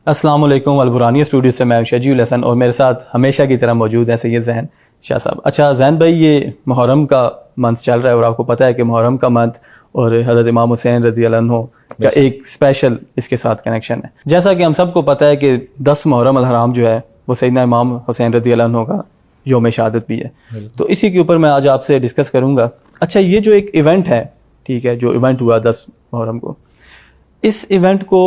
السلام علیکم، البرانی اسٹوڈیو سے میں شجیع الحسن اور میرے ساتھ ہمیشہ کی طرح موجود ہیں سید ذہن شاہ صاحب. اچھا ذہن بھائی، یہ محرم کا منتھ چل رہا ہے اور آپ کو پتہ ہے کہ محرم کا منتھ اور حضرت امام حسین رضی اللہ عنہ کا ایک اسپیشل اس کے ساتھ کنیکشن ہے. جیسا کہ ہم سب کو پتہ ہے کہ 10 محرم الحرام جو ہے وہ سیدنا امام حسین رضی اللہ عنہ کا یوم شہادت بھی ہے. تو اسی کے اوپر میں آج آپ سے ڈسکس کروں گا. اچھا، یہ جو ایک ایونٹ ہے، ٹھیک ہے، جو ایونٹ ہوا 10 محرم کو، اس ایونٹ کو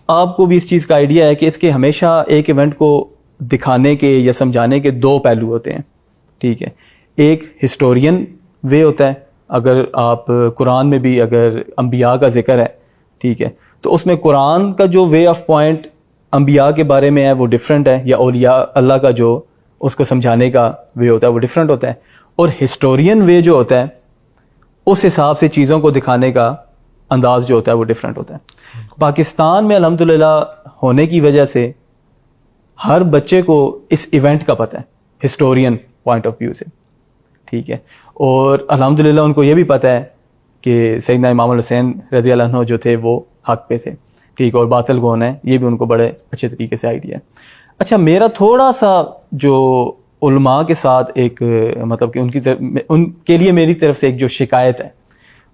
آپ کو بھی اس چیز کا آئیڈیا ہے کہ اس کے ہمیشہ ایک ایونٹ کو دکھانے کے یا سمجھانے کے 2 پہلو ہوتے ہیں. ٹھیک ہے، ایک ہسٹورین وے ہوتا ہے. اگر آپ قرآن میں بھی اگر انبیاء کا ذکر ہے، ٹھیک ہے، تو اس میں قرآن کا جو وے آف پوائنٹ انبیاء کے بارے میں ہے وہ ڈیفرنٹ ہے، یا اولیاء اللہ کا جو اس کو سمجھانے کا وے ہوتا ہے وہ ڈیفرنٹ ہوتا ہے. اور ہسٹورین وے جو ہوتا ہے اس حساب سے چیزوں کو دکھانے کا انداز جو ہوتا ہے وہ ڈیفرنٹ ہوتا ہے. پاکستان میں الحمدللہ ہونے کی وجہ سے ہر بچے کو اس ایونٹ کا پتہ ہے ہسٹورین پوائنٹ آف ویو سے. ٹھیک ہے، اور الحمدللہ ان کو یہ بھی پتہ ہے کہ سیدنا امام الحسین رضی اللہ عنہ جو تھے وہ حق پہ تھے، ٹھیک، اور باطل کون ہے یہ بھی ان کو بڑے اچھے طریقے سے آئیڈیا ہے. اچھا، میرا تھوڑا سا جو علماء کے ساتھ ایک مطلب کہ ان کے لیے میری طرف سے ایک جو شکایت ہے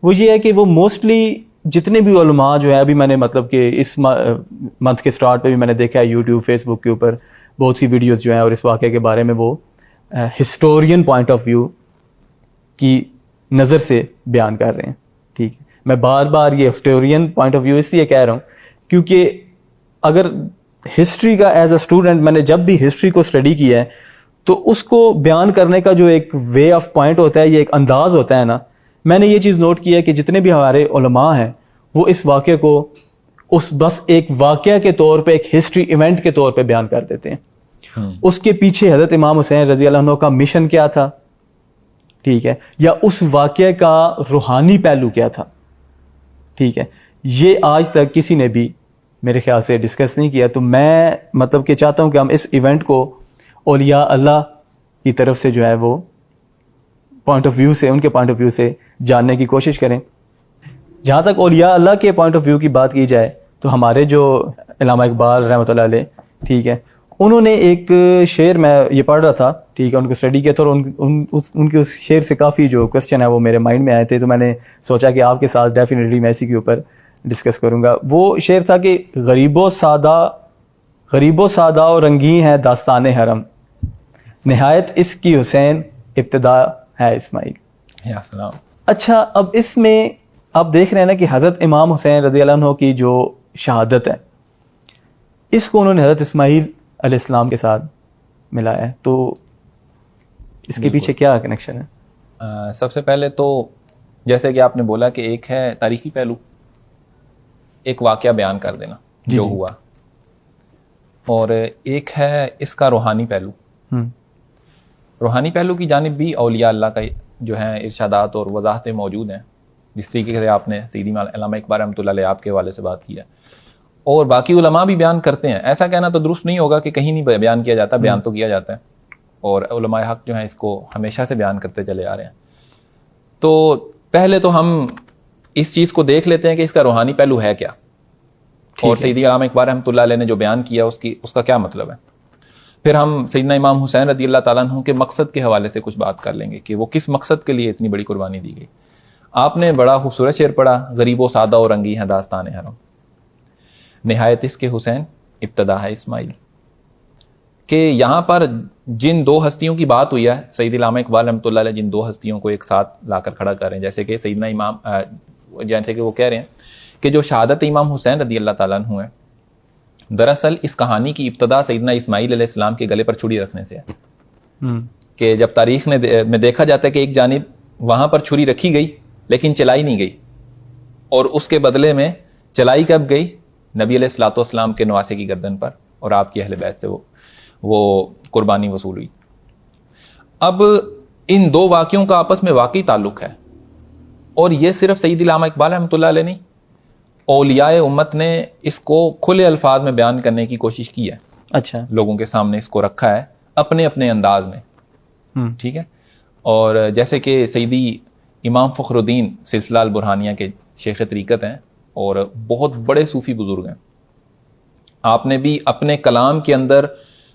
وہ یہ ہے کہ وہ موسٹلی جتنے بھی علماء جو ہے، ابھی میں نے مطلب کہ اس منتھ کے سٹارٹ پہ بھی میں نے دیکھا ہے یوٹیوب فیس بک کے اوپر بہت سی ویڈیوز جو ہیں اور اس واقعے کے بارے میں وہ ہسٹورین پوائنٹ آف ویو کی نظر سے بیان کر رہے ہیں. ٹھیک ہے، میں بار بار یہ ہسٹورین پوائنٹ آف ویو اس لیے کہہ رہا ہوں کیونکہ اگر ہسٹری کا ایز اے اسٹوڈنٹ میں نے جب بھی ہسٹری کو اسٹڈی کیا ہے تو اس کو بیان کرنے کا جو ایک وے آف پوائنٹ ہوتا ہے، یہ ایک انداز ہوتا ہے نا، میں نے یہ چیز نوٹ کی ہے کہ جتنے بھی ہمارے علماء ہیں وہ اس واقعے کو بس ایک واقعہ کے طور پہ، ایک ہسٹری ایونٹ کے طور پہ بیان کر دیتے ہیں. اس کے پیچھے حضرت امام حسین رضی اللہ عنہ کا مشن کیا تھا، ٹھیک ہے، یا اس واقعے کا روحانی پہلو کیا تھا، ٹھیک ہے، یہ آج تک کسی نے بھی میرے خیال سے ڈسکس نہیں کیا. تو میں مطلب کہ چاہتا ہوں کہ ہم اس ایونٹ کو اولیاء اللہ کی طرف سے جو ہے وہ پوائنٹ آف ویو سے، ان کے پوائنٹ آف ویو سے جاننے کی کوشش کریں. جہاں تک اولیاء اللہ کے پوائنٹ آف ویو کی بات کی جائے تو ہمارے جو علامہ اقبال رحمۃ اللہ علیہ، ٹھیک ہے، انہوں نے ایک شعر، میں یہ پڑھ رہا تھا، ٹھیک ہے، ان کو اسٹڈی کیا تھا اور ان کے اس شعر سے کافی جو کوسچن ہے وہ میرے مائنڈ میں آئے تھے. تو میں نے سوچا کہ آپ کے ساتھ ڈیفینیٹلی میں اسی کے اوپر ڈسکس کروں گا. وہ شعر تھا کہ غریب و سادہ و رنگین ہے داستان حرم، نہایت اس کی حسین ابتدا ہے اسماعیل. اچھا، اب اس میں آپ دیکھ رہے ہیں نا کہ حضرت امام حسین رضی اللہ عنہ کی جو شہادت ہے اس کو انہوں نے حضرت اسماعیل علیہ السلام کے ساتھ ملایا ہے. تو اس کے پیچھے کیا کنیکشن ہے؟ سب سے پہلے تو جیسے کہ آپ نے بولا کہ ایک ہے تاریخی پہلو، ایک واقعہ بیان کر دینا جو ہوا، اور ایک ہے اس کا روحانی پہلو. روحانی پہلو کی جانب بھی اولیاء اللہ کا جو ہیں ارشادات اور وضاحتیں موجود ہیں، جس طریقے سے آپ نے سیدی علامہ اقبال رحمۃ اللہ علیہ آپ کے حوالے سے بات کیا، اور باقی علماء بھی بیان کرتے ہیں. ایسا کہنا تو درست نہیں ہوگا کہ کہیں نہیں بیان کیا جاتا، بیان تو کیا جاتا ہے، اور علماء حق جو ہیں اس کو ہمیشہ سے بیان کرتے چلے آ رہے ہیں. تو پہلے تو ہم اس چیز کو دیکھ لیتے ہیں کہ اس کا روحانی پہلو ہے کیا، اور سیدی علامہ اقبال رحمۃ اللہ علیہ نے جو بیان کیا اس کا کیا مطلب ہے. پھر ہم سیدنا امام حسین رضی اللہ تعالیٰ عنہ کے مقصد کے حوالے سے کچھ بات کر لیں گے کہ وہ کس مقصد کے لیے اتنی بڑی قربانی دی گئی. آپ نے بڑا خوبصورت شعر پڑھا، غریب و سادہ و رنگی ہے داستان حرم، نہایت اس کے حسین ابتدا ہے اسماعیل. کہ یہاں پر جن 2 ہستیوں کی بات ہوئی ہے، سید علامہ اقبال رحمۃ اللہ علیہ جن 2 ہستیوں کو ایک ساتھ لا کر کھڑا کر رہے ہیں، جیسے کہ سیدنا امام، جیسے کہ وہ کہہ رہے ہیں کہ جو شہادت امام حسین رضی اللہ تعالیٰ عنہ ہے، دراصل اس کہانی کی ابتدا سیدنا اسماعیل علیہ السلام کے گلے پر چھری رکھنے سے ہے. کہ جب تاریخ میں دیکھا جاتا ہے کہ ایک جانب وہاں پر چھری رکھی گئی لیکن چلائی نہیں گئی، اور اس کے بدلے میں چلائی کب گئی؟ نبی علیہ الصلوۃ والسلام کے نواسے کی گردن پر، اور آپ کی اہل بیت سے وہ قربانی وصول ہوئی. اب ان 2 واقعوں کا آپس میں واقعی تعلق ہے، اور یہ صرف سید علامہ اقبال رحمۃ اللہ علیہ نہیں، اولیاء امت نے اس کو کھلے الفاظ میں بیان کرنے کی کوشش کی ہے. اچھا، لوگوں کے سامنے اس کو رکھا ہے اپنے اپنے انداز میں. ٹھیک ہے، اور جیسے کہ سیدی امام فخر الدین سلسلہ البرہانیہ کے شیخ طریقت ہیں اور بہت بڑے صوفی بزرگ ہیں، آپ نے بھی اپنے کلام کے اندر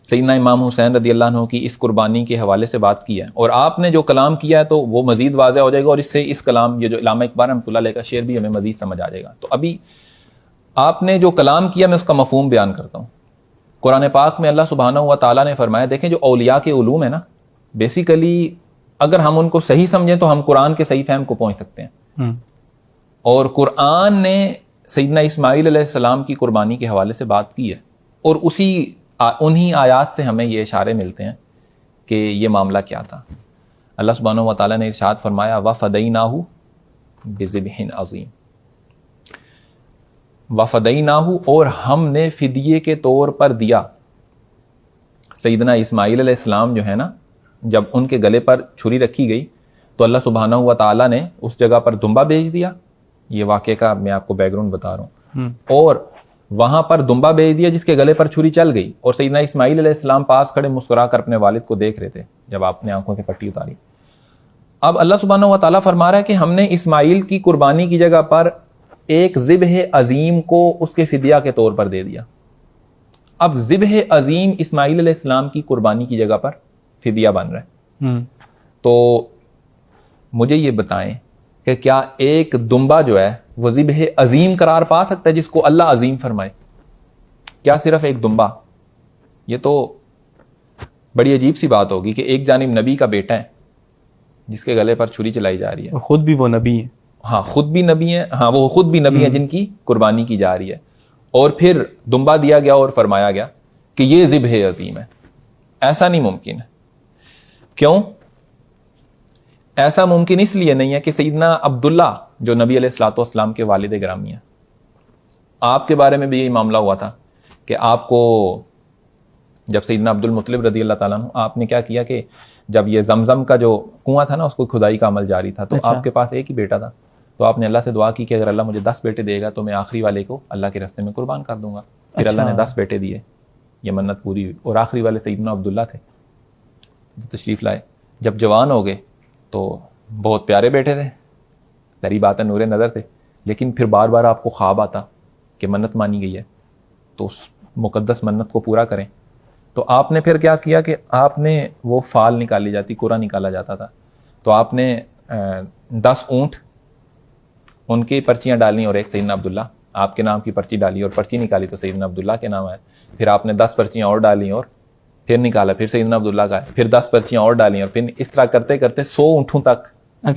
سیدنا امام حسین رضی اللہ عنہ کی اس قربانی کے حوالے سے بات کی ہے, اور آپ نے جو کلام کیا ہے تو وہ مزید واضح ہو جائے گا, اور اس سے اس کلام, یہ جو علامہ اقبال رحمۃ اللہ علیہ کا شعر بھی ہمیں مزید سمجھ آ جائے گا. تو ابھی آپ نے جو کلام کیا میں اس کا مفہوم بیان کرتا ہوں. قرآن پاک میں اللہ سبحانہ و تعالیٰ نے فرمایا, دیکھیں جو اولیاء کے علوم ہے نا, بیسیکلی اگر ہم ان کو صحیح سمجھیں تو ہم قرآن کے صحیح فہم کو پہنچ سکتے ہیں. اور قرآن نے سیدنا اسماعیل علیہ السلام کی قربانی کے حوالے سے بات کی ہے, اور انہی آیات سے ہمیں یہ اشارے ملتے ہیں کہ یہ معاملہ کیا تھا. اللہ سبحانہ و تعالیٰ نے ارشاد فرمایا وَفَدَيْنَاهُ بِذِبْحٍ عَظِيمٍ, وَفَدَيْنَاهُ, اور ہم نے فدیے کے طور پر دیا سیدنا اسماعیل علیہ السلام جو ہے نا, جب ان کے گلے پر چھری رکھی گئی تو اللہ سبحانہ و تعالیٰ نے اس جگہ پر دمبا بھیج دیا. یہ واقعے کا میں آپ کو بیک گراؤنڈ بتا رہا ہوں. اور وہاں پر دمبا بھیج دیا جس کے گلے پر چھری چل گئی, اور سیدنا اسماعیل علیہ السلام پاس کھڑے مسکرا کر اپنے والد کو دیکھ رہے تھے جب آپ نے آنکھوں سے پٹی اتاری. اب اللہ سبحانہ و تعالیٰ فرما رہا ہے کہ ہم نے اسماعیل کی قربانی کی جگہ پر ایک ذبح عظیم کو اس کے فدیہ کے طور پر دے دیا. اب ذبح عظیم اسماعیل علیہ السلام کی قربانی کی جگہ پر فدیہ بن رہا ہے. تو مجھے یہ بتائیں کہ کیا ایک دمبا جو ہے وہ ذبح عظیم قرار پا سکتا ہے جس کو اللہ عظیم فرمائے؟ کیا صرف ایک دمبا؟ یہ تو بڑی عجیب سی بات ہوگی کہ ایک جانب نبی کا بیٹا ہے جس کے گلے پر چھری چلائی جا رہی ہے, اور خود بھی وہ نبی ہے. ہاں خود بھی نبی ہیں, ہاں وہ خود بھی نبی ہیں جن کی قربانی کی جا رہی ہے, اور پھر دمبا دیا گیا اور فرمایا گیا کہ یہ ذبح عظیم ہے. ایسا نہیں ممکن ہے. کیوں ایسا ممکن؟ اس لیے نہیں ہے کہ سیدنا عبداللہ جو نبی علیہ الصلوۃ والسلام کے والد گرامی ہیں, آپ کے بارے میں بھی یہی معاملہ ہوا تھا کہ آپ کو جب سیدنا عبد المطلب رضی اللہ تعالیٰ عنہ, آپ نے کیا کیا کہ جب یہ زمزم کا جو کنواں تھا نا اس کو کھدائی کا عمل جاری تھا, تو آپ کے پاس ایک ہی بیٹا تھا, تو آپ نے اللہ سے دعا کی کہ اگر اللہ مجھے 10 بیٹے دے گا تو میں آخری والے کو اللہ کے راستے میں قربان کر دوں گا. پھر اللہ نے 10 بیٹے دیے, یہ منت پوری ہوئی, اور آخری والے سیدنا عبداللہ تھے جو تشریف لائے. جب جوان ہو گئے تو بہت پیارے بیٹے تھے, ظاہری بات ہے نور نظر تھے, لیکن پھر بار بار آپ کو خواب آتا کہ منت مانی گئی ہے تو اس مقدس منت کو پورا کریں. تو آپ نے پھر کیا کیا کہ آپ نے وہ فال نکالی جاتی, قرا نکالا جاتا تھا, تو آپ نے 10 اونٹ ان کی پرچیاں ڈالیں, اور ایک سیدنا عبداللہ آپ کے نام کی پرچی ڈالی, اور پرچی نکالی تو سیدنا عبداللہ کے نام آئے. پھر آپ نے 10 پرچیاں اور ڈالیں اور پھر نکالا, پھر سیدنا عبداللہ کا ہے, پھر 10 پرچیاں اور ڈالیں, اور پھر اس طرح کرتے کرتے 100 اونٹوں تک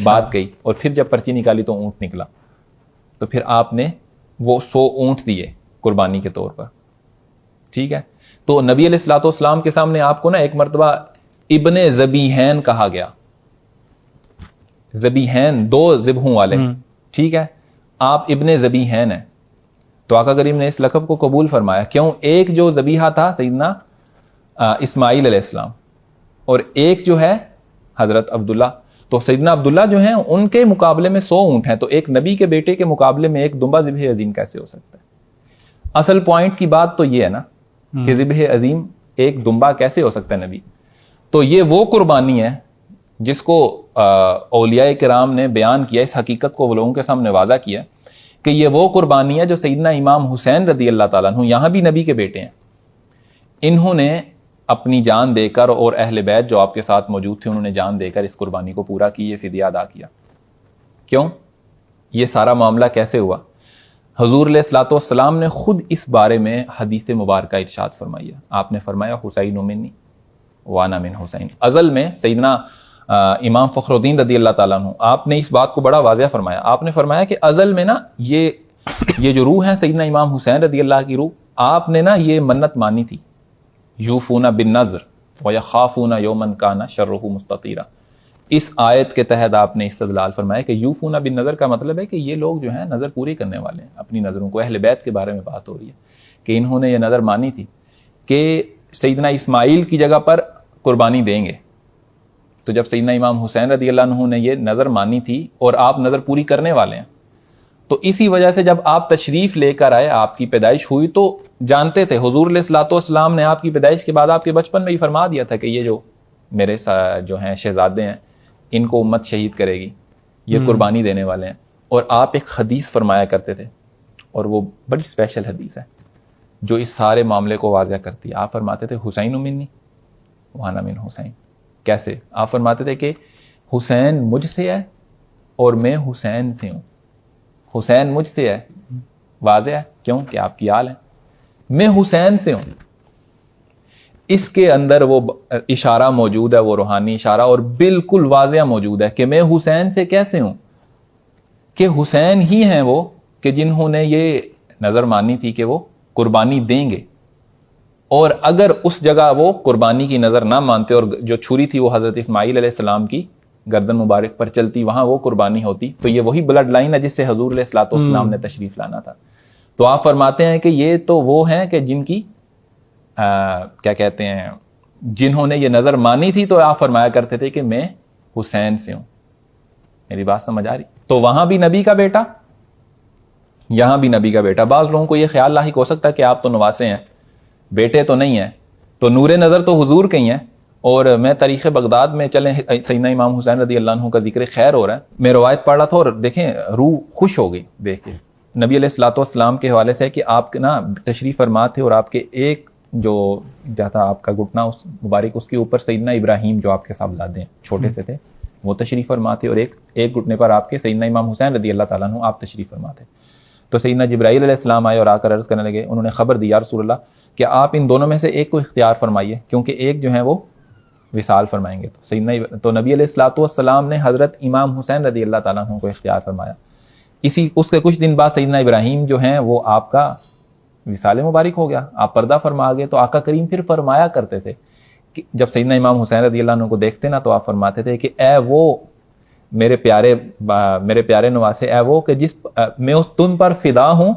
بات گئی. اور پھر جب پرچی نکالی تو اونٹ نکلا, تو پھر آپ نے وہ 100 اونٹ دیے قربانی کے طور پر. ٹھیک ہے, تو نبی علیہ الصلوۃ والسلام کے سامنے آپ کو نا ایک مرتبہ ابن ذبیحین کہا گیا. ذبیحین 2 ذبحوں والے, ٹھیک ہے, آپ ابن ذبیحین ہیں. تو آقا کریم نے اس لقب کو قبول فرمایا. کیوں؟ ایک جو ذبیحہ تھا سیدنا اسماعیل علیہ السلام, اور ایک جو ہے حضرت عبداللہ. تو سیدنا عبداللہ جو ہیں ان کے مقابلے میں 100 اونٹ ہیں, تو ایک نبی کے بیٹے کے مقابلے میں ایک دمبا ذبح عظیم کیسے ہو سکتا ہے؟ اصل پوائنٹ کی بات تو یہ ہے نا کہ ذبح عظیم ایک دمبا کیسے ہو سکتا ہے نبی. تو یہ وہ قربانی ہے جس کو اولیاء کرام نے بیان کیا, اس حقیقت کو وہ لوگوں کے سامنے واضح کیا کہ یہ وہ قربانی ہے جو سیدنا امام حسین رضی اللہ تعالیٰ عنہ, یہاں بھی نبی کے بیٹے ہیں, انہوں نے اپنی جان دے کر, اور اہل بیت جو آپ کے ساتھ موجود تھے انہوں نے جان دے کر اس قربانی کو پورا کی, یہ فدیہ ادا کیا. کیوں؟ یہ سارا معاملہ کیسے ہوا؟ حضور علیہ الصلوۃ والسلام نے خود اس بارے میں حدیث مبارکہ ارشاد فرمایا. آپ نے فرمایا حسین منی وانا من حسین. ازل میں سیدنا امام فخر الدین رضی اللہ تعالیٰ عنہ, آپ نے اس بات کو بڑا واضح فرمایا. آپ نے فرمایا کہ ازل میں نا یہ جو روح ہے سیدنا امام حسین رضی اللہ کی روح, آپ نے نا یہ منت مانی تھی, یوفون بالنذر ویخافون یوما کان شرہ مستطیرا. اس آیت کے تحت آپ نے استدلال فرمایا کہ یوفون بالنذر کا مطلب ہے کہ یہ لوگ جو ہیں نظر پوری کرنے والے ہیں اپنی نظروں کو. اہل بیت کے بارے میں بات ہو رہی ہے کہ انہوں نے یہ نظر مانی تھی کہ سیدنا اسماعیل کی جگہ پر قربانی دیں گے. تو جب سیدنا امام حسین رضی اللہ عنہ نے یہ نظر مانی تھی اور آپ نظر پوری کرنے والے ہیں, تو اسی وجہ سے جب آپ تشریف لے کر آئے, آپ کی پیدائش ہوئی, تو جانتے تھے حضور علیہ الصلوۃ والسلام نے آپ کی پیدائش کے بعد آپ کے بچپن میں ہی فرما دیا تھا کہ یہ جو میرے جو ہیں شہزادے ہیں ان کو امت شہید کرے گی, یہ قربانی دینے والے ہیں. اور آپ ایک حدیث فرمایا کرتے تھے, اور وہ بڑی اسپیشل حدیث ہے. جو اس سارے معاملے کو واضح کرتی ہے. آپ فرماتے تھے حسین منی وانا من حسین. کیسے؟ آپ فرماتے تھے کہ حسین مجھ سے ہے اور میں حسین سے ہوں. حسین مجھ سے ہے، واضح ہے، کیوں کہ آپ کی آل ہے. میں حسین سے ہوں، اس کے اندر وہ اشارہ موجود ہے، وہ روحانی اشارہ، اور بالکل واضح موجود ہے کہ میں حسین سے کیسے ہوں، کہ حسین ہی ہیں وہ کہ جنہوں نے یہ نظر مانی تھی کہ وہ قربانی دیں گے، اور اگر اس جگہ وہ قربانی کی نظر نہ مانتے اور جو چھری تھی وہ حضرت اسماعیل علیہ السلام کی گردن مبارک پر چلتی، وہاں وہ قربانی ہوتی، تو یہ وہی بلڈ لائن ہے جس سے حضور علیہ الصلوۃ والسلام نے تشریف لانا تھا. تو آپ فرماتے ہیں کہ یہ تو وہ ہیں کہ جن کی کیا کہتے ہیں، جنہوں نے یہ نظر مانی تھی، تو آپ فرمایا کرتے تھے کہ میں حسین سے ہوں. میری بات سمجھ آ رہی؟ تو وہاں بھی نبی کا بیٹا، یہاں بھی نبی کا بیٹا. بعض لوگوں کو یہ خیال لاحق ہو سکتا ہے کہ آپ تو نواسے ہیں، بیٹے تو نہیں ہیں، تو نور نظر تو حضور کے ہی ہیں. اور میں تاریخ بغداد میں چلیں سیدنا امام حسین رضی اللہ عنہ کا ذکر خیر ہو رہا ہے، میں روایت پڑھ رہا تھا اور دیکھیں روح خوش ہو گئی دیکھ کے. نبی علیہ الصلوۃ والسلام کے حوالے سے کہ آپ نا تشریف فرما تھے اور آپ کے ایک جو تھا آپ کا گھٹنا اس مبارک، اس کے اوپر سیدنا ابراہیم جو آپ کے صاحبزادے ہیں چھوٹے سے تھے وہ تشریف فرما تھے، اور ایک گھٹنے پر آپ کے سیدنا امام حسین رضی اللہ تعالیٰ عنہ آپ تشریف فرما تھے. تو سیدنا جبرائیل علیہ السلام آئے اور آ کر عرض کرنے لگے، انہوں نے خبر دی یا رسول اللہ کہ آپ ان دونوں میں سے ایک کو اختیار فرمائیے، کیونکہ ایک جو ہے وہ وصال فرمائیں گے. تو نبی علیہ الصلوۃ والسلام نے حضرت امام حسین رضی اللہ تعالیٰ عنہ کو اختیار فرمایا. اس کے کچھ دن بعد سیدنا ابراہیم جو ہیں وہ آپ کا وصال مبارک ہو گیا، آپ پردہ فرما گئے. تو آقا کریم پھر فرمایا کرتے تھے کہ جب سیدنا امام حسین رضی اللہ عنہ کو دیکھتے نا تو آپ فرماتے تھے کہ اے وہ میرے پیارے نواسے، اے وہ کہ میں اس تم پر فدا ہوں،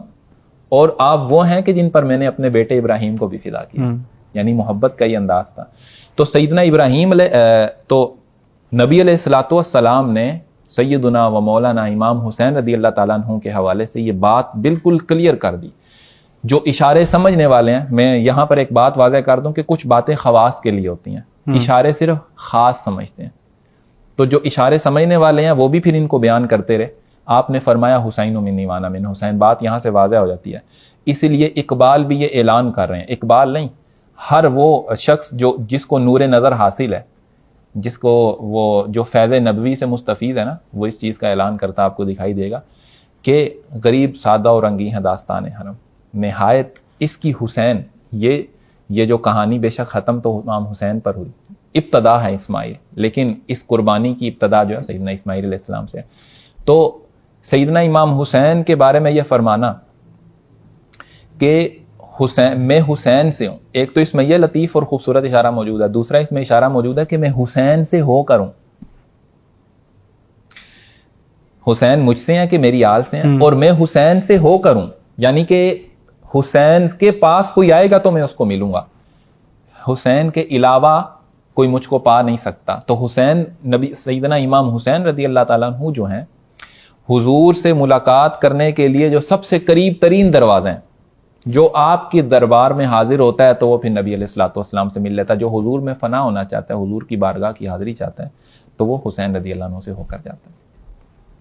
اور آپ وہ ہیں کہ جن پر میں نے اپنے بیٹے ابراہیم کو بھی فدا کیا. یعنی محبت کا یہ انداز تھا. تو سیدنا ابراہیم تو نبی علیہ الصلوۃ والسلام نے سیدنا و مولانا امام حسین رضی اللہ تعالیٰ عنہ کے حوالے سے یہ بات بالکل کلیئر کر دی. جو اشارے سمجھنے والے ہیں، میں یہاں پر ایک بات واضح کر دوں کہ کچھ باتیں خواص کے لیے ہوتی ہیں، اشارے صرف خاص سمجھتے ہیں. تو جو اشارے سمجھنے والے ہیں وہ بھی پھر ان کو بیان کرتے رہے. آپ نے فرمایا حسین منی وانا من حسین، بات یہاں سے واضح ہو جاتی ہے. اسی لیے اقبال بھی یہ اعلان کر رہے ہیں، اقبال نہیں، ہر وہ شخص جس کو نور نظر حاصل ہے، جس کو وہ جو فیض نبوی سے مستفید ہے نا، وہ اس چیز کا اعلان کرتا آپ کو دکھائی دے گا کہ غریب سادہ اور رنگی ہے داستان حرم، نہایت اس کی حسین. یہ جو کہانی بے شک ختم تو امام حسین پر ہوئی، ابتدا ہے اسماعیل، لیکن اس قربانی کی ابتدا جو ہے سیدنا اسماعیل علیہ السلام سے. تو سیدنا امام حسین کے بارے میں یہ فرمانا کہ میں حسین سے ہوں، ایک تو اس میں یہ لطیف اور خوبصورت اشارہ موجود ہے، دوسرا اس میں اشارہ موجود ہے کہ میں حسین سے ہو کر ہوں. حسین مجھ سے ہیں کہ میری آل سے ہیں، اور میں حسین سے ہو کر ہوں، یعنی کہ حسین کے پاس کوئی آئے گا تو میں اس کو ملوں گا، حسین کے علاوہ کوئی مجھ کو پا نہیں سکتا. تو حسین نبی سیدنا امام حسین رضی اللہ تعالیٰ عنہ جو ہیں، حضور سے ملاقات کرنے کے لیے جو سب سے قریب ترین دروازے ہیں، جو آپ کے دربار میں حاضر ہوتا ہے تو وہ پھر نبی علیہ الصلوۃ والسلام سے مل لیتا ہے. جو حضور میں فنا ہونا چاہتا ہے، حضور کی بارگاہ کی حاضری چاہتا ہے، تو وہ حسین رضی اللہ عنہ سے ہو کر جاتا ہے.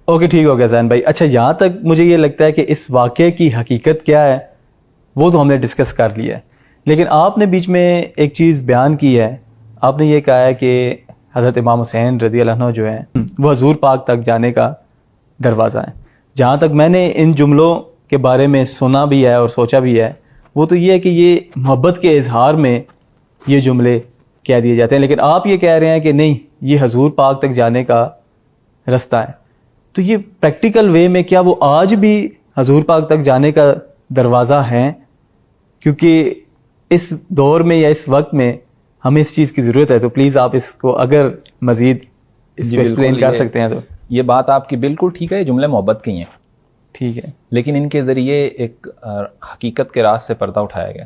اوکے ٹھیک ہو گیا زین بھائی. اچھا یہاں تک مجھے یہ لگتا ہے کہ اس واقعے کی حقیقت کیا ہے وہ تو ہم نے ڈسکس کر لیا ہے، لیکن آپ نے بیچ میں ایک چیز بیان کی ہے. آپ نے یہ کہا ہے کہ حضرت امام حسین رضی اللہ عنہ جو ہیں وہ حضور پاک تک جانے کا دروازہ ہے. جہاں تک میں نے ان جملوں کے بارے میں سنا بھی ہے اور سوچا بھی ہے، وہ تو یہ ہے کہ یہ محبت کے اظہار میں یہ جملے کہہ دیے جاتے ہیں، لیکن آپ یہ کہہ رہے ہیں کہ نہیں، یہ حضور پاک تک جانے کا رستہ ہے. تو یہ پریکٹیکل وے میں کیا وہ آج بھی حضور پاک تک جانے کا دروازہ ہیں؟ کیونکہ اس دور میں یا اس وقت میں ہمیں اس چیز کی ضرورت ہے. تو پلیز آپ اس کو اگر مزید اس کو ایکسپلین کر سکتے ہیں تو. یہ بات آپ کی بالکل ٹھیک ہے، یہ جملے محبت کے ہی ہیں، ٹھیک ہے، لیکن ان کے ذریعے ایک حقیقت کے راز سے پردہ اٹھایا گیا.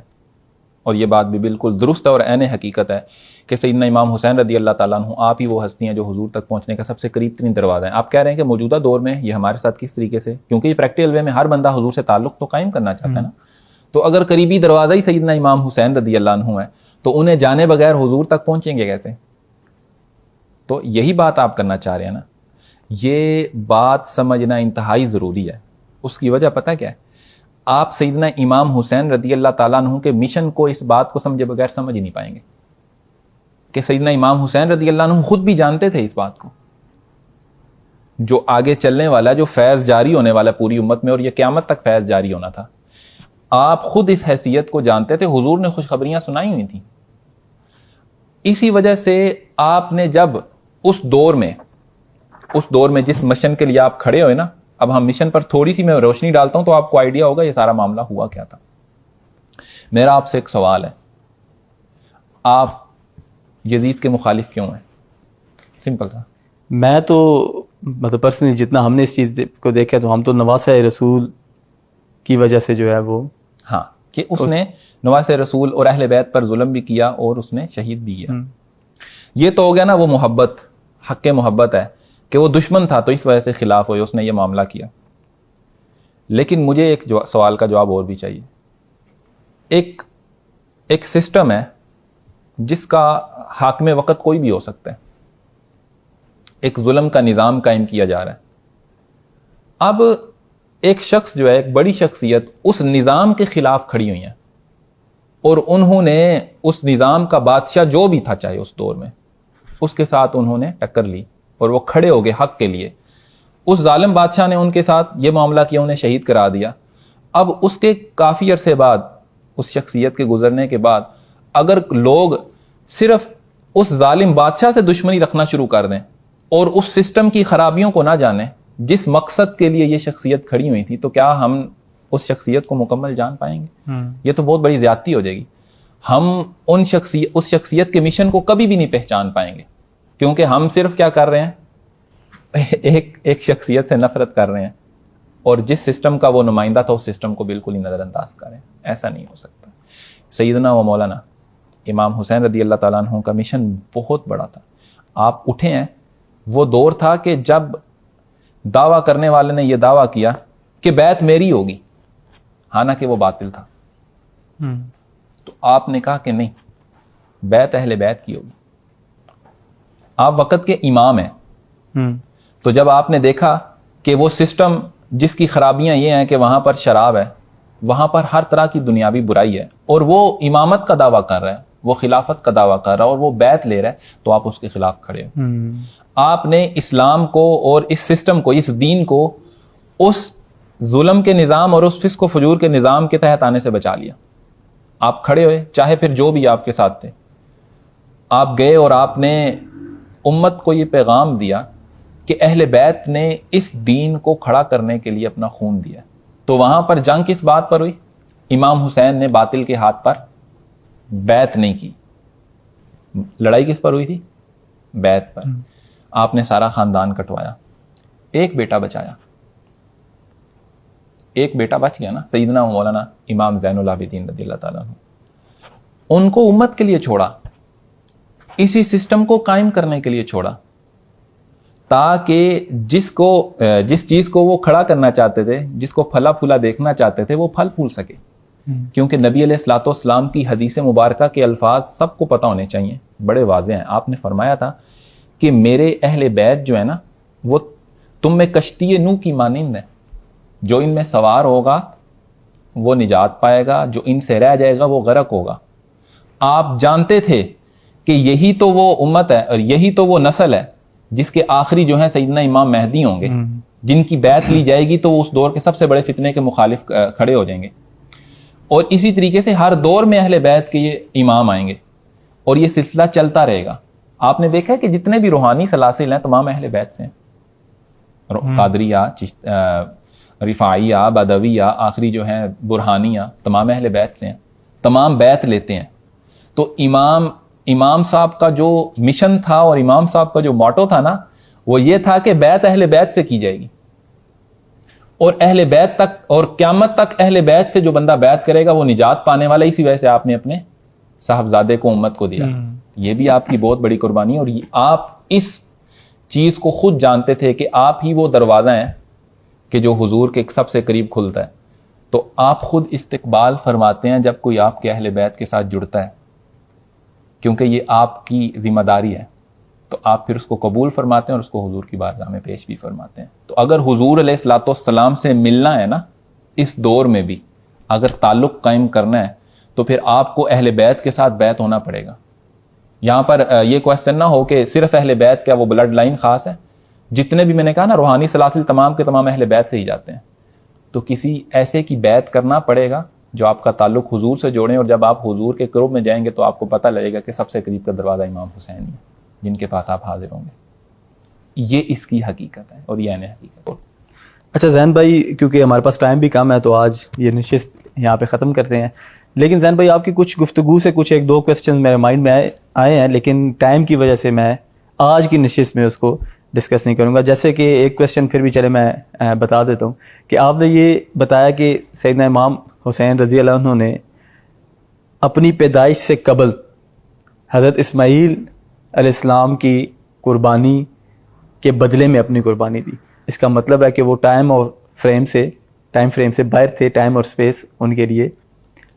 اور یہ بات بھی بالکل درست اور عین حقیقت ہے کہ سیدنا امام حسین رضی اللہ تعالیٰ عنہ آپ ہی وہ ہستی ہیں جو حضور تک پہنچنے کا سب سے قریب ترین دروازہ ہیں. آپ کہہ رہے ہیں کہ موجودہ دور میں یہ ہمارے ساتھ کس طریقے سے، کیونکہ یہ پریکٹیکل وے میں ہر بندہ حضور سے تعلق تو قائم کرنا چاہتا ہے نا. تو اگر قریبی دروازہ ہی سیدنا امام حسین رضی اللہ عنہ ہے تو انہیں جانے بغیر حضور تک پہنچیں گے کیسے؟ تو یہی بات آپ کرنا چاہ رہے ہیں نا. یہ بات سمجھنا انتہائی ضروری ہے. اس کی وجہ پتہ کیا ہے؟ آپ سیدنا امام حسین رضی اللہ تعالیٰ عنہ کے مشن کو اس بات کو سمجھے بغیر سمجھ ہی نہیں پائیں گے کہ سیدنا امام حسین رضی اللہ عنہ خود بھی جانتے تھے اس بات کو. جو آگے چلنے والا, جو فیض جاری ہونے والا پوری امت میں, اور یہ قیامت تک فیض جاری ہونا تھا, آپ خود اس حیثیت کو جانتے تھے. حضور نے خوشخبریاں سنائی ہوئی تھیں. اسی وجہ سے آپ نے جب اس دور میں جس مشن کے لیے آپ کھڑے ہوئے نا, اب ہم مشن پر تھوڑی سی میں روشنی ڈالتا ہوں تو آپ کو آئیڈیا ہوگا یہ سارا معاملہ ہوا کیا تھا. میرا آپ سے ایک سوال ہے, آپ یزید کے مخالف کیوں ہیں؟ سمپل تھا. میں تو مطلب پرسنلی جتنا ہم نے اس چیز کو دیکھا تو ہم تو نواسہ رسول کی وجہ سے جو ہے وہ, ہاں, کہ اس نے نواسہ رسول اور اہل بیت پر ظلم بھی کیا اور اس نے شہید بھی کیا. یہ تو ہو گیا نا وہ محبت, حق محبت ہے کہ وہ دشمن تھا تو اس وجہ سے خلاف ہوئے, اس نے یہ معاملہ کیا. لیکن مجھے ایک سوال کا جواب اور بھی چاہیے. ایک سسٹم ہے جس کا حاکم وقت کوئی بھی ہو سکتا ہے, ایک ظلم کا نظام قائم کیا جا رہا ہے. اب ایک شخص جو ہے, ایک بڑی شخصیت اس نظام کے خلاف کھڑی ہوئی ہیں اور انہوں نے اس نظام کا بادشاہ جو بھی تھا چاہے اس دور میں, اس کے ساتھ انہوں نے ٹکر لی اور وہ کھڑے ہو گئے حق کے لیے. اس ظالم بادشاہ نے ان کے ساتھ یہ معاملہ کیا, انہیں شہید کرا دیا. اب اس کے کافی عرصے بعد, اس شخصیت کے گزرنے کے بعد, اگر لوگ صرف اس ظالم بادشاہ سے دشمنی رکھنا شروع کر دیں اور اس سسٹم کی خرابیوں کو نہ جانیں جس مقصد کے لیے یہ شخصیت کھڑی ہوئی تھی, تو کیا ہم اس شخصیت کو مکمل جان پائیں گے؟ یہ تو بہت بڑی زیادتی ہو جائے گی. ہم اس شخصیت کے مشن کو کبھی بھی نہیں پہچان پائیں گے, کیونکہ ہم صرف کیا کر رہے ہیں, ایک شخصیت سے نفرت کر رہے ہیں اور جس سسٹم کا وہ نمائندہ تھا اس سسٹم کو بالکل ہی نظر انداز کر رہے ہیں. ایسا نہیں ہو سکتا. سیدنا و مولانا امام حسین رضی اللہ تعالیٰ عنہ کا مشن بہت بڑا تھا. آپ اٹھے ہیں, وہ دور تھا کہ جب دعویٰ کرنے والے نے یہ دعویٰ کیا کہ بیعت میری ہوگی, حالانکہ وہ باطل تھا, تو آپ نے کہا کہ نہیں, بیعت اہل بیت کی ہوگی. آپ وقت کے امام ہیں, تو جب آپ نے دیکھا کہ وہ سسٹم جس کی خرابیاں یہ ہیں کہ وہاں پر شراب ہے, وہاں پر ہر طرح کی دنیاوی برائی ہے, اور وہ امامت کا دعویٰ کر رہا ہے, وہ خلافت کا دعویٰ کر رہا ہے اور وہ بیعت لے رہا ہے, تو آپ اس کے خلاف کھڑے ہو. آپ نے اسلام کو اور اس سسٹم کو, اس دین کو اس ظلم کے نظام اور اس فسق و فجور کے نظام کے تحت آنے سے بچا لیا. آپ کھڑے ہوئے, چاہے پھر جو بھی آپ کے ساتھ تھے, آپ گئے اور آپ نے امت کو یہ پیغام دیا کہ اہل بیت نے اس دین کو کھڑا کرنے کے لیے اپنا خون دیا. تو وہاں پر جنگ کس بات پر ہوئی؟ امام حسین نے باطل کے ہاتھ پر بیعت نہیں کی. لڑائی کس پر ہوئی تھی؟ بیعت پر. آپ نے سارا خاندان کٹوایا, ایک بیٹا بچایا. ایک بیٹا بچ گیا نا, سیدنا مولانا امام زین العابدین رضی اللہ تعالیٰ عنہ. ان کو امت کے لیے چھوڑا, اسی سسٹم کو قائم کرنے کے لیے چھوڑا, تاکہ جس چیز کو وہ کھڑا کرنا چاہتے تھے, جس کو پھلا پھولا دیکھنا چاہتے تھے, وہ پھل پھول سکے. کیونکہ نبی علیہ الصلوۃ والسلام کی حدیث مبارکہ کے الفاظ سب کو پتہ ہونے چاہیے, بڑے واضح ہیں. آپ نے فرمایا تھا کہ میرے اہل بیت جو ہے نا, وہ تم میں کشتی نوح کی مانند ہے, جو ان میں سوار ہوگا وہ نجات پائے گا, جو ان سے رہ جائے گا وہ غرق ہوگا. آپ جانتے تھے کہ یہی تو وہ امت ہے اور یہی تو وہ نسل ہے جس کے آخری جو ہیں سیدنا امام مہدی ہوں گے, جن کی بیعت لی جائے گی تو وہ اس دور کے سب سے بڑے فتنے کے مخالف کھڑے ہو جائیں گے. اور اسی طریقے سے ہر دور میں اہل بیت کے یہ امام آئیں گے اور یہ سلسلہ چلتا رہے گا. آپ نے دیکھا کہ جتنے بھی روحانی سلاسل ہیں تمام اہل بیت سے ہیں, قادریہ, رفاعیہ, بدویہ, آخری جو ہیں برہانیہ, تمام اہل بیت سے ہیں, تمام بیعت لیتے ہیں. تو امام صاحب کا جو مشن تھا اور امام صاحب کا جو موٹو تھا نا, وہ یہ تھا کہ بیعت اہل بیت سے کی جائے گی, اور اہل بیت تک اور قیامت تک اہل بیت سے جو بندہ بیعت کرے گا وہ نجات پانے والا. اسی وجہ سے آپ نے اپنے صاحبزادے کو امت کو دیا. یہ بھی آپ کی بہت بڑی قربانی ہے, اور آپ اس چیز کو خود جانتے تھے کہ آپ ہی وہ دروازہ ہیں کہ جو حضور کے سب سے قریب کھلتا ہے. تو آپ خود استقبال فرماتے ہیں جب کوئی آپ کے اہل بیت کے ساتھ جڑتا ہے, کیونکہ یہ آپ کی ذمہ داری ہے. تو آپ پھر اس کو قبول فرماتے ہیں اور اس کو حضور کی بارگاہ میں پیش بھی فرماتے ہیں. تو اگر حضور علیہ الصلوۃ والسلام سے ملنا ہے نا اس دور میں بھی, اگر تعلق قائم کرنا ہے تو پھر آپ کو اہل بیت کے ساتھ بیت ہونا پڑے گا. یہاں پر یہ کویسچن نہ ہو کہ صرف اہل بیت کیا وہ بلڈ لائن خاص ہے. جتنے بھی میں نے کہا نا روحانی سلاسل تمام کے تمام اہل بیت سے ہی جاتے ہیں. تو کسی ایسے کی بیت کرنا پڑے گا جو آپ کا تعلق حضور سے جوڑیں, اور جب آپ حضور کے قرب میں جائیں گے تو آپ کو پتہ لگے گا کہ سب سے قریب کا دروازہ امام حسین ہے جن کے پاس آپ حاضر ہوں گے. یہ اس کی حقیقت ہے اور یہ عین حقیقت ہے. اچھا زین بھائی, کیونکہ ہمارے پاس ٹائم بھی کم ہے تو آج یہ نشست یہاں پہ ختم کرتے ہیں. لیکن زین بھائی آپ کی کچھ گفتگو سے کچھ ایک دو کویسچن میرے مائنڈ میں آئے ہیں, لیکن ٹائم کی وجہ سے میں آج کی نشست میں اس کو ڈسکس نہیں کروں گا. جیسے کہ ایک کویسچن پھر بھی چلے میں بتا دیتا ہوں کہ آپ نے یہ بتایا کہ سیدنا امام حسین رضی اللہ عنہ نے اپنی پیدائش سے قبل حضرت اسماعیل علیہ السلام کی قربانی کے بدلے میں اپنی قربانی دی. اس کا مطلب ہے کہ وہ ٹائم فریم سے باہر تھے, ٹائم اور سپیس ان کے لیے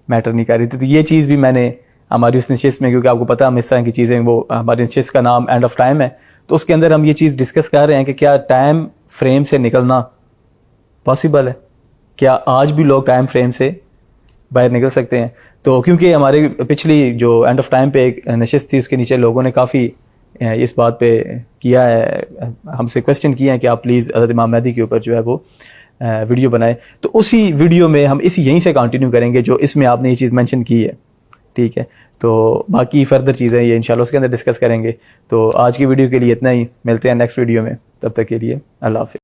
میٹر نہیں کر رہی تھی. تو یہ چیز بھی میں نے ہماری اس نشست میں, کیونکہ آپ کو پتہ ہم اس طرح کی چیزیں, وہ ہماری نشست کا نام اینڈ آف ٹائم ہے, تو اس کے اندر ہم یہ چیز ڈسکس کر رہے ہیں کہ کیا ٹائم فریم سے نکلنا پاسبل ہے, کیا آج بھی لوگ ٹائم فریم سے باہر نکل سکتے ہیں. تو کیونکہ ہمارے پچھلی جو اینڈ آف ٹائم پہ ایک نشست تھی اس کے نیچے لوگوں نے کافی اس بات پہ کیا ہے, ہم سے کویسچن کیا ہے کہ آپ پلیز حضرت امام مہدی کے اوپر جو ہے وہ ویڈیو بنائے. تو اسی ویڈیو میں ہم یہیں سے کنٹینیو کریں گے جو اس میں آپ نے یہ چیز مینشن کی ہے. ٹھیک ہے, تو باقی فردر چیزیں یہ انشاءاللہ اس کے اندر ڈسکس کریں گے. تو آج کی ویڈیو کے لیے اتنا ہی, ملتے ہیں نیکسٹ ویڈیو میں, تب تک کے لیے اللہ حافظ.